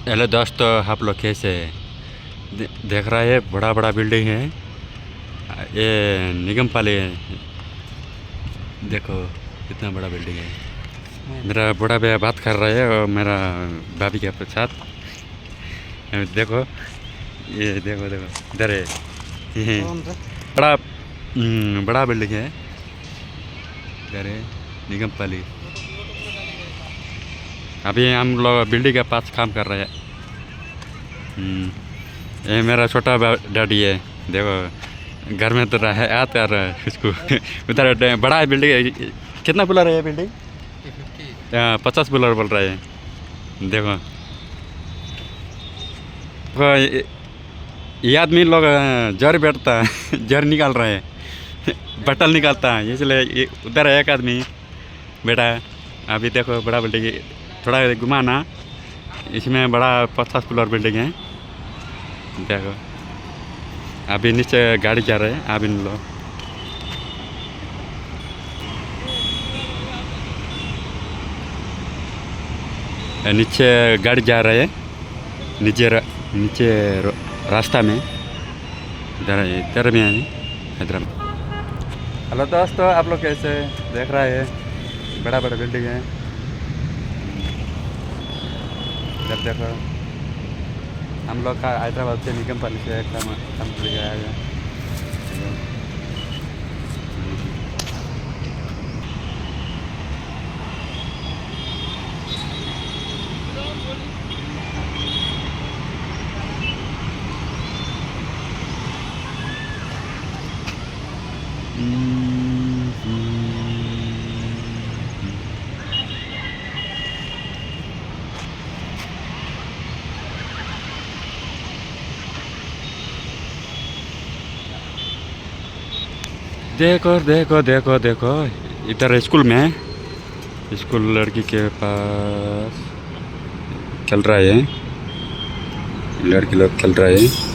Hello दोस्तों, आप लोग कैसे देख रहा है बड़ा बड़ा बिल्डिंग है। ये निगम पाली है। देखो कितना बड़ा बिल्डिंग है। मेरा बड़ा भैया बात कर रहा है और मेरा भाभी के साथ। देखो ये देखो देखो इधर है। ये बड़ा बड़ा बिल्डिंग है। इधर है निगम पाली। अभी हम लोग बिल्डिंग के पास काम कर रहे हैं। ये मेरा छोटा डैडी है। देखो घर में तो रहा आता आ रहा है इसको। उधर बड़ा है बिल्डिंग है। कितना बुला रहा है बिल्डिंग? 50 बुलर बोल रहा है। देखो ये आदमी लोग जर बैठता है। जर निकाल रहा है। बटल निकालता है, इसलिए उधर है एक आदमी बैठा है। अभी देखो बड़ा बिल्डिंग थोड़ा घुमाना, इसमें बड़ा 50 फ्लोर बिल्डिंग है। देखो अभी नीचे गाड़ी जा रहे हैं। अभी लोग नीचे गाड़ी जा रहे हैं। नीचे रास्ता में इधर में है हैदराबाद। हेलो दोस्तों, आप लोग कैसे देख रहे हैं? बड़ा बड़ा बिल्डिंग है। इधर देखो हम लोग का हैदराबाद से निगम पाली से काम गया है। देखो देखो देखो देखो इधर स्कूल में, स्कूल लड़की के पास चल रहा है। लड़की लोग चल रहा है।